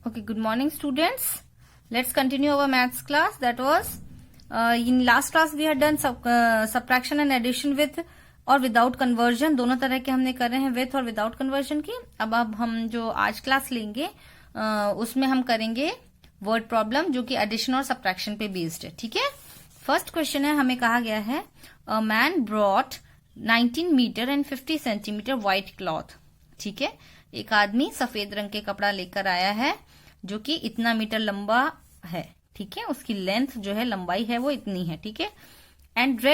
Okay, good morning students. Let's continue our maths class. That was in last class we had done subtraction and addition with और without conversion, दोनों तरह के हमने कर रहे हैं, विथ और विदाउट कन्वर्जन की। अब हम जो आज क्लास लेंगे उसमें हम करेंगे वर्ड प्रॉब्लम जो कि एडिशन और सब्ट्रैक्शन पे बेस्ड है। ठीक है, फर्स्ट क्वेश्चन है, हमें कहा गया है a man brought 19 metre and 50 centimetre white cloth. ठीक है, एक आदमी सफेद रंग के कपड़ा लेकर आया है जो कि इतना मीटर लंबा है। ठीक है, उसकी लेंथ जो है, लंबाई है वो इतनी है। ठीक है, and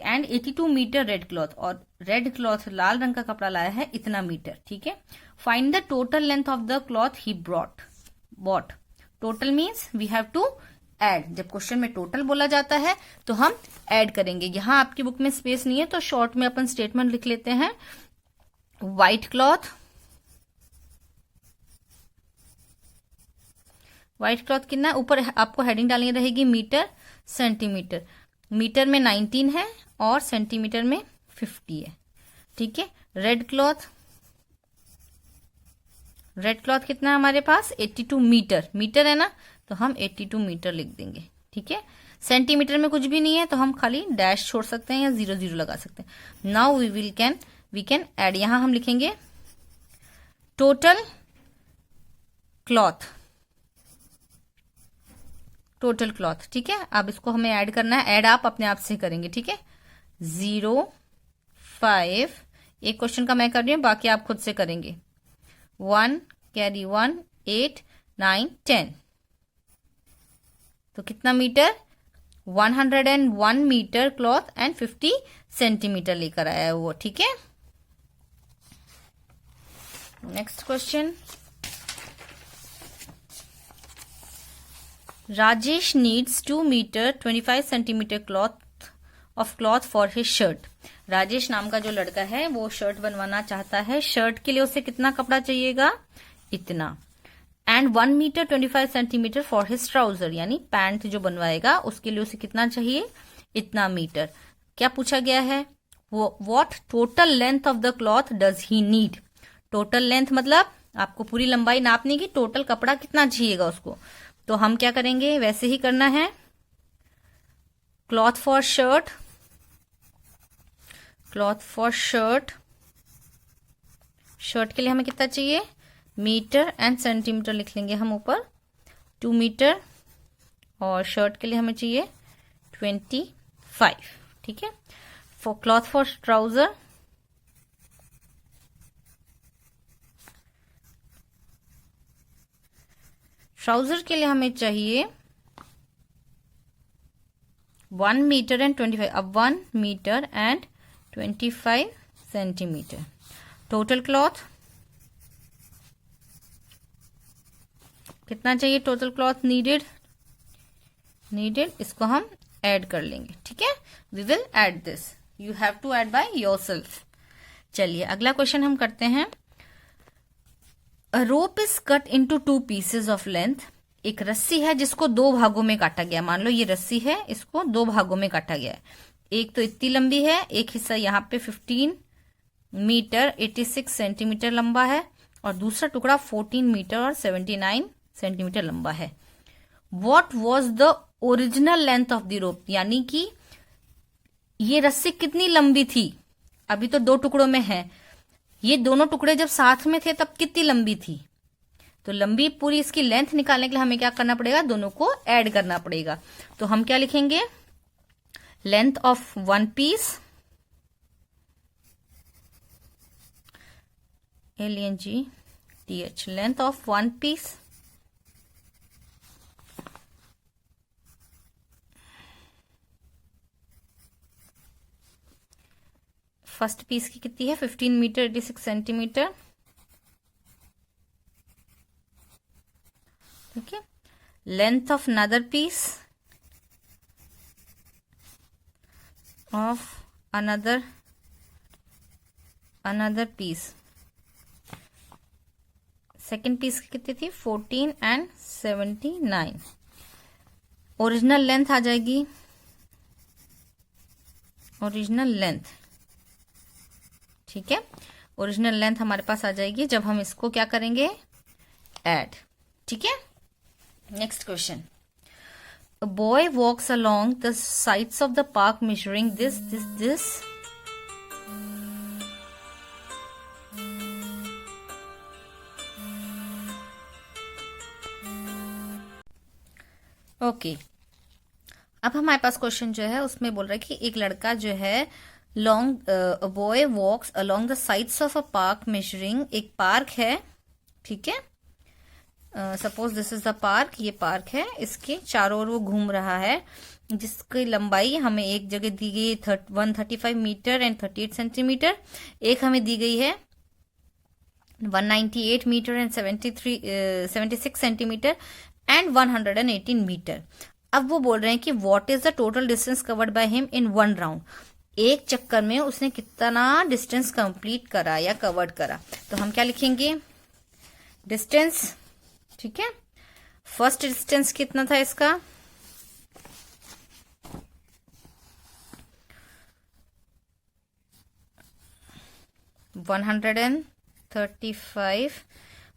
and 82 metre red cloth, और रेड क्लॉथ लाल रंग का कपड़ा लाया है इतना मीटर। ठीक है, find the total length of the cloth he bought. Total means we have to add. जब क्वेश्चन में टोटल बोला जाता है तो हम ऐड करेंगे। यहां आपकी बुक में स्पेस नहीं है तो शॉर्ट में अपन स्टेटमेंट लिख लेते हैं। व्हाइट क्लॉथ कितना, ऊपर आपको हेडिंग डालनी रहेगी मीटर सेंटीमीटर। मीटर में 19 है और सेंटीमीटर में 50 है। ठीक है, रेड क्लॉथ कितना है हमारे पास, 82 मीटर है ना, तो हम 82 मीटर लिख देंगे। ठीक है, सेंटीमीटर में कुछ भी नहीं है तो हम खाली डैश छोड़ सकते हैं या 0 लगा सकते हैं। Now we can add. यहां हम लिखेंगे टोटल क्लॉथ। ठीक है, अब इसको हमें ऐड करना है। ऐड आप अपने आप से करेंगे। ठीक है, 0, 5, एक क्वेश्चन का मैं कर रही हूं, बाकी आप खुद से करेंगे। 1 कैरी 1, 8, 9, 10, तो कितना metre, 101 metre cloth and 50 centimetre लेकर आया है वो। ठीक है, next question, Rajesh needs 2 metre 25 centimetre cloth for his shirt. Rajesh नाम का जो लड़का है वो शर्ट बनवाना चाहता है। शर्ट के लिए उसे कितना कपड़ा चाहिएगा, इतना। And 1 metre 25 centimetre for his trouser, यानी पैंट जो बनवाएगा उसके लिए उसे कितना चाहिए, इतना मीटर। क्या पूछा गया है, what total length of the cloth does he need. Total length मतलब आपको पूरी लंबाई नापने की, टोटल कपड़ा कितना चाहिएगा उसको। तो हम क्या करेंगे, वैसे ही करना है। क्लॉथ फॉर शर्ट के लिए हमें कितना चाहिए, मीटर एंड सेंटीमीटर लिख लेंगे हम ऊपर, 2 मीटर, और शर्ट के लिए हमें चाहिए 25। ठीक है, क्लॉथ फॉर ट्राउजर, के लिए हमें चाहिए 1 मीटर एंड 25। अब 1 metre and 25 centimetre. Total cloth कितना चाहिए, टोटल क्लॉथ नीडेड, इसको हम ऐड कर लेंगे। ठीक है, we will add this, you have to add by yourself. चलिए अगला क्वेश्चन हम करते हैं। A rope is cut into 2 pieces of length। एक रस्सी है जिसको 2 भागों में काटा गया। मान लो ये रस्सी है, इसको 2 भागों में काटा गया है। एक तो इतनी लंबी है, एक हिस्सा यहाँ पे 15 मीटर 86 सेंटीमीटर लंबा है, और दूसरा टुकड़ा 14 मीटर और 79 सेंटीमीटर लंबा है। What was the original length of the rope, यानी कि ये रस्सी कितनी लंबी थी। अभी तो 2 टुकड़ों में है, ये दोनों टुकड़े जब साथ में थे तब कितनी लंबी थी। तो लंबी पूरी इसकी लेंथ निकालने के लिए हमें क्या करना पड़ेगा, दोनों को ऐड करना पड़ेगा। तो हम क्या लिखेंगे, length of 1 piece, LENGTH, length of 1 piece first piece की कितनी है, 15 मीटर 86 सेंटीमीटर। ठीक है, length of another piece second piece की कितनी थी, 14 एंड 79। ओरिजिनल लेंथ आ जाएगी, ओरिजिनल लेंथ। ठीक है, ओरिजिनल लेंथ हमारे पास आ जाएगी जब हम इसको क्या करेंगे, ऐड, ठीक है। Next question, a boy walks along the sides of the park measuring this okay. अब हमारे पास क्वेश्चन जो है उसमें बोल रहा है कि एक लड़का जो है boy walks along the sides of a park measuring, एक पार्क है, ठीक है, suppose this is the park, ये पार्क है, इसके चारों ओर वो घूम रहा है, जिसकी लंबाई हमें एक जगह दी गई 135 मीटर एंड 38 सेंटीमीटर, एक हमें दी गई है 198 metre and 76 centimetre and 118 metre. अब वो बोल रहे हैं कि what is the total distance covered by him in one round, एक चक्कर में उसने कितना डिस्टेंस कंप्लीट करा या कवर्ड करा। तो हम क्या लिखेंगे, डिस्टेंस, ठीक है। फर्स्ट डिस्टेंस कितना था इसका, वन 135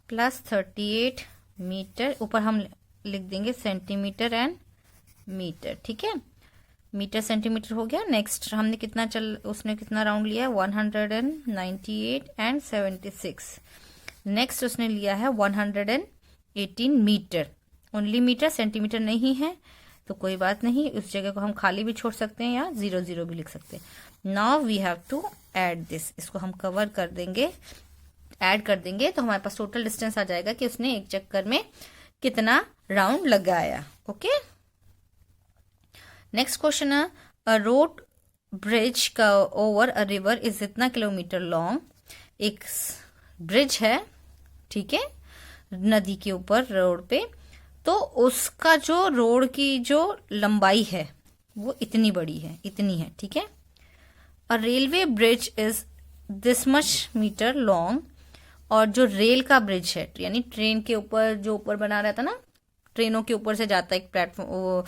प्लस 38 मीटर, ऊपर हम लिख देंगे सेंटीमीटर एंड मीटर, ठीक है, मीटर सेंटीमीटर हो गया। नेक्स्ट हमने कितना उसने कितना राउंड लिया है, 198 एंड 76। नेक्स्ट उसने लिया है 118 मीटर, ओनली मीटर, सेंटीमीटर नहीं है तो कोई बात नहीं, उस जगह को हम खाली भी छोड़ सकते हैं या 0 भी लिख सकते हैं। Now we have to add this, इसको हम कवर कर देंगे, ऐड कर देंगे तो हमारे पास टोटल डिस्टेंस आ जाएगा कि उसने एक चक्कर में कितना राउंड लगाया। ओके, नेक्स्ट क्वेश्चन है, अ रोड ब्रिज का ओवर अ रिवर इज इतना किलोमीटर लॉन्ग, एक ब्रिज है, ठीक है, नदी के ऊपर रोड पे, तो उसका जो रोड की जो लंबाई है वो इतनी बड़ी है, इतनी है, ठीक है। A railway bridge is this much metre long, और जो रेल का ब्रिज है यानी ट्रेन के ऊपर जो ऊपर बना रहता ना, ट्रेनों के ऊपर से जाता है एक प्लेटफॉर्म,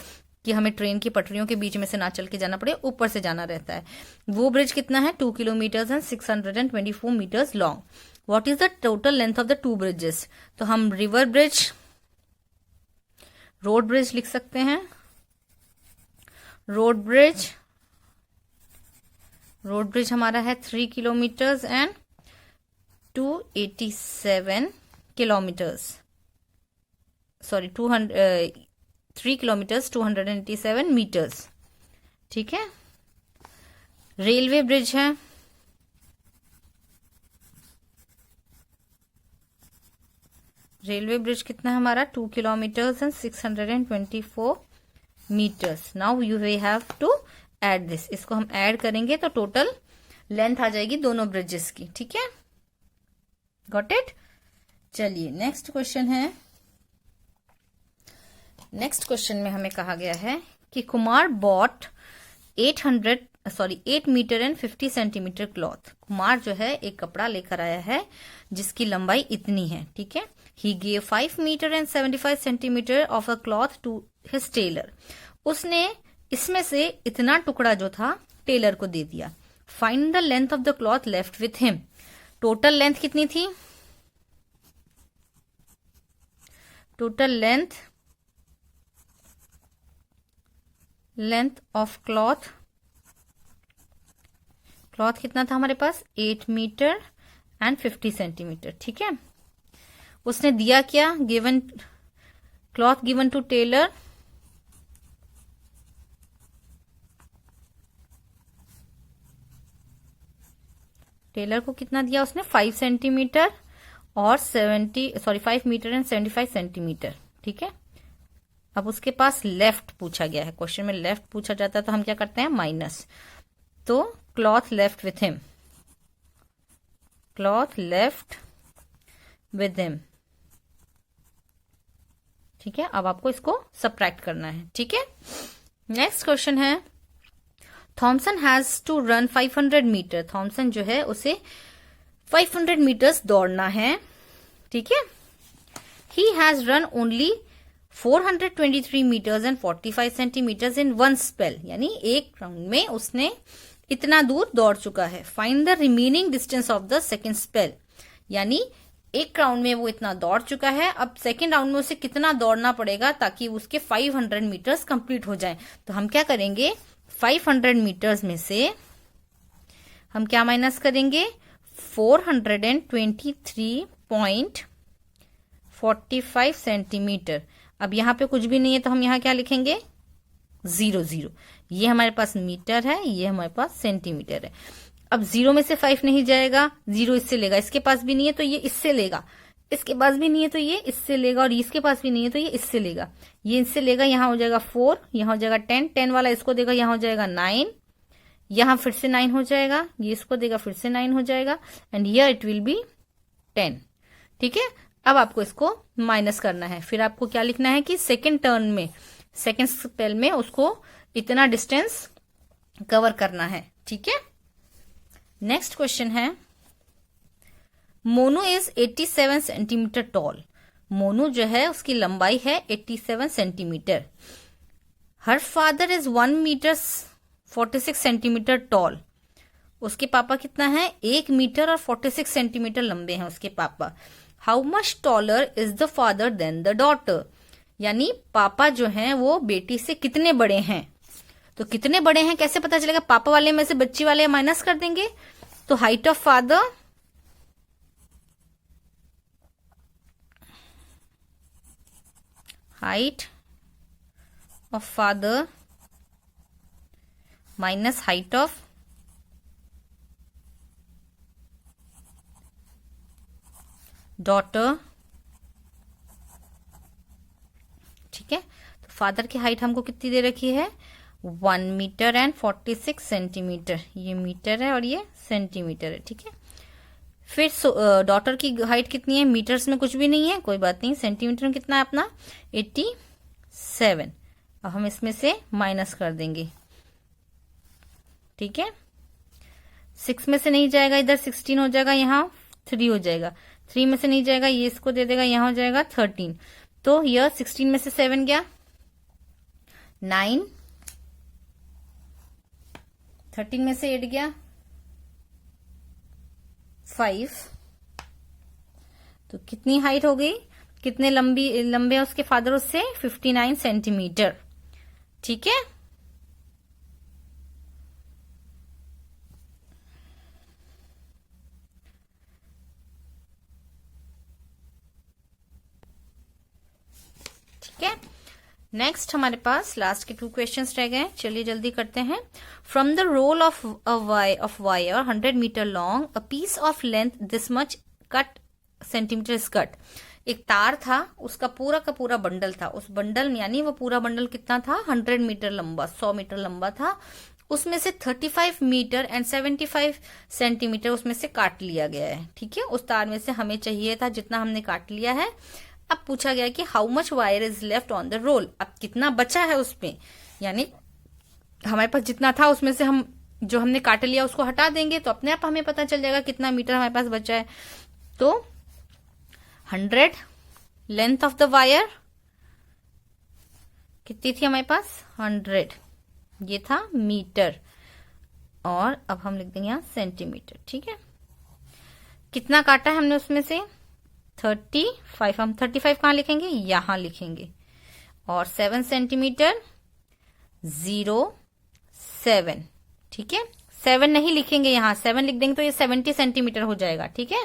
कि हमें ट्रेन की पटरियों के बीच में से ना चल के जाना पड़े, ऊपर से जाना रहता है, वो ब्रिज कितना है 2 kilometre and 624 metres long. What is the total length of the two bridges, तो हम रिवर ब्रिज, रोड ब्रिज लिख सकते हैं, रोड ब्रिज हमारा है 3 kilometres and 287 kilometres, sorry 3 kilometres 287 metres, ठीक है। रेलवे ब्रिज है, रेलवे ब्रिज कितना है हमारा 2 kilometres and 624 metres. Now you we have to add this, इसको हम ऐड करेंगे तो टोटल लेंथ आ जाएगी दोनों ब्रिजेस की, ठीक है, गॉट इट। चलिए नेक्स्ट क्वेश्चन है, नेक्स्ट क्वेश्चन में हमें कहा गया है कि Kumar bought 8 metre and 50 centimetre cloth, Kumar जो है एक कपड़ा लेकर आया है जिसकी लंबाई इतनी है, ठीक है। He gave 5 metre and 75 centimetre of a cloth to his tailor, उसने इसमें से इतना टुकड़ा जो था टेलर को दे दिया। Find the length of the cloth left with him, total length कितनी थी, टोटल लेंथ ऑफ क्लॉथ कितना था हमारे पास 8 मीटर एंड 50 सेंटीमीटर, ठीक है। उसने दिया क्या, given cloth given to tailor, tailor को कितना दिया उसने 5 सेंटीमीटर और 5 मीटर एंड 75 सेंटीमीटर, ठीक है। अब उसके पास लेफ्ट पूछा गया है, क्वेश्चन में लेफ्ट पूछा जाता है तो हम क्या करते हैं माइनस, तो cloth left with him, cloth left with him, ठीक है। अब आपको इसको सबट्रैक्ट करना है, ठीक है। नेक्स्ट क्वेश्चन है, Thomson has to run 500 metre, Thomson जो है उसे 500 मीटर्स दौड़ना है, ठीक है। He has run only 423 metres and 45 centimetres in one spell, यानी एक राउंड में उसने इतना दूर दौड़ चुका है। Find the remaining distance of the second spell, यानी एक राउंड में वो इतना दौड़ चुका है, अब सेकेंड राउंड में उसे कितना दौड़ना पड़ेगा ताकि उसके 500 मीटर्स कंप्लीट हो जाए। तो हम क्या करेंगे, 500 मीटर्स में से हम क्या माइनस करेंगे, 423.45 सेंटीमीटर। अब यहाँ पे कुछ भी नहीं है तो हम यहाँ क्या लिखेंगे, 0 ये हमारे पास मीटर है, ये हमारे पास सेंटीमीटर है। अब 0 में से 5 नहीं जाएगा, 0 इससे लेगा, इसके पास भी नहीं है तो ये इससे लेगा, इसके पास भी नहीं है तो ये इससे लेगा, और इसके पास भी नहीं है तो ये इससे लेगा, ये इससे लेगा, यहाँ हो जाएगा 4, यहाँ हो जाएगा 10, 10 वाला इसको देगा, यहाँ हो जाएगा 9, यहाँ फिर से 9 हो जाएगा, ये इसको देगा फिर से 9 हो जाएगा, and here it will be 10। ठीक है, अब आपको इसको माइनस करना है, फिर आपको क्या लिखना है कि सेकेंड टर्न में, सेकेंड स्पेल में उसको इतना डिस्टेंस कवर करना है। ठीक है, नेक्स्ट क्वेश्चन है, Monu is 87 centimetre tall. Monu जो है उसकी लंबाई है 87 centimetre. Her father is 1 metre 46 centimetre tall. उसके पापा कितना है, 1 मीटर और 46 सेंटीमीटर लंबे हैं उसके पापा। How much taller is the father than the daughter. यानी पापा जो हैं वो बेटी से कितने बड़े हैं। तो कितने बड़े हैं कैसे पता चलेगा, पापा वाले में से बच्ची वाले माइनस कर देंगे। तो height of father minus height of daughter. ठीक है, तो फादर की हाइट हमको कितनी दे रखी है, 1 मीटर एंड 46 सेंटीमीटर। ये मीटर है और ये सेंटीमीटर है। ठीक है, फिर डॉटर की हाइट कितनी है, मीटर्स में कुछ भी नहीं है, कोई बात नहीं, सेंटीमीटर में कितना है अपना 87। अब हम इसमें से माइनस कर देंगे। ठीक है, 6 में से नहीं जाएगा, इधर 16 हो जाएगा, यहाँ 3 हो जाएगा, 3 में से नहीं जाएगा, ये इसको दे देगा, यहाँ हो जाएगा 13। तो यह 16 में से 7 गया 9, 13 में से 8 गया 5। तो कितनी हाइट हो गई, कितने लंबे उसके फादर उससे, 59 सेंटीमीटर। ठीक है, ठीक है, नेक्स्ट हमारे पास लास्ट के 2 क्वेश्चंस रह गए, चलिए जल्दी करते हैं। From the roll of wire 100 metre long, a piece of length this much cut centimetre is cut. एक तार था, उसका पूरा का पूरा बंडल था, उस बंडल में यानी वो पूरा बंडल कितना था, 100 मीटर लंबा, 100 मीटर लंबा था। उसमें से 35 मीटर एंड 75 सेंटीमीटर उसमें से काट लिया गया है। ठीक है, उस तार में से हमें चाहिए था जितना, हमने काट लिया है। अब पूछा गया कि how much wire is left on the roll. अब कितना बचा है उसमें, यानी हमारे पास जितना था उसमें से हम जो हमने काट लिया उसको हटा देंगे तो अपने आप हमें पता चल जाएगा कितना मीटर हमारे पास बचा है। तो 100 लेंथ ऑफ द वायर कितनी थी हमारे पास, 100, ये था मीटर, और अब हम लिख देंगे यहाँ सेंटीमीटर। ठीक है, कितना काटा है हमने उसमें से 35, हम 35 कहाँ लिखेंगे, यहां लिखेंगे, और 7 सेंटीमीटर 07। ठीक है, 7 नहीं लिखेंगे, यहां 7 लिख देंगे तो ये 70 सेंटीमीटर हो जाएगा। ठीक है,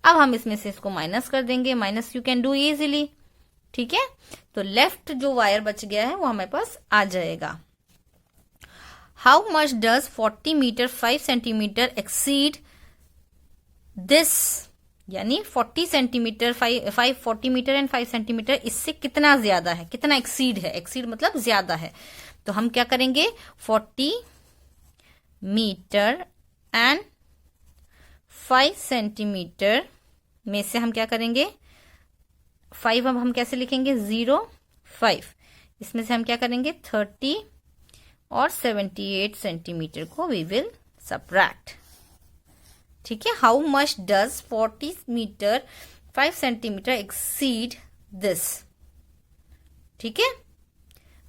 अब हम इसमें से इसको माइनस कर देंगे, minus you can do easily. ठीक है, तो लेफ्ट जो वायर बच गया है वो हमारे पास आ जाएगा। How much does 40 metre 5 centimetre exceed this, यानी 40 सेंटीमीटर 40 मीटर एंड 5 सेंटीमीटर इससे कितना ज्यादा है, कितना एक्सीड है, एक्सीड मतलब ज्यादा है। तो हम क्या करेंगे, 40 मीटर एंड 5 सेंटीमीटर में से हम क्या करेंगे, 5 अब हम कैसे लिखेंगे, 05, इसमें से हम क्या करेंगे 30 और 78 सेंटीमीटर को वी विल सबट्रैक्ट। ठीक है, how much does 40 metre 5 centimetre exceed this. ठीक है,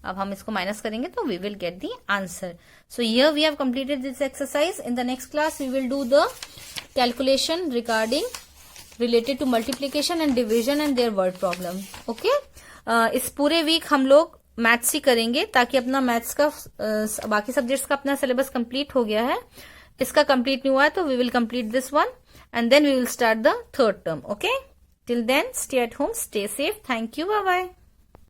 अब हम इसको माइनस करेंगे तो we will get the answer. So here we have completed this exercise. In the next class we will do the calculation regarding related to multiplication and division and their word problem. Okay? इस पूरे week हम लोग maths ही करेंगे ताकि अपना maths का बाकी subjects का अपना सिलेबस कंप्लीट हो गया है. इसका कंप्लीट नहीं हुआ है तो we will complete this one and then we will start the third term. Okay? Till then, stay at home, stay safe. Thank you. Bye bye.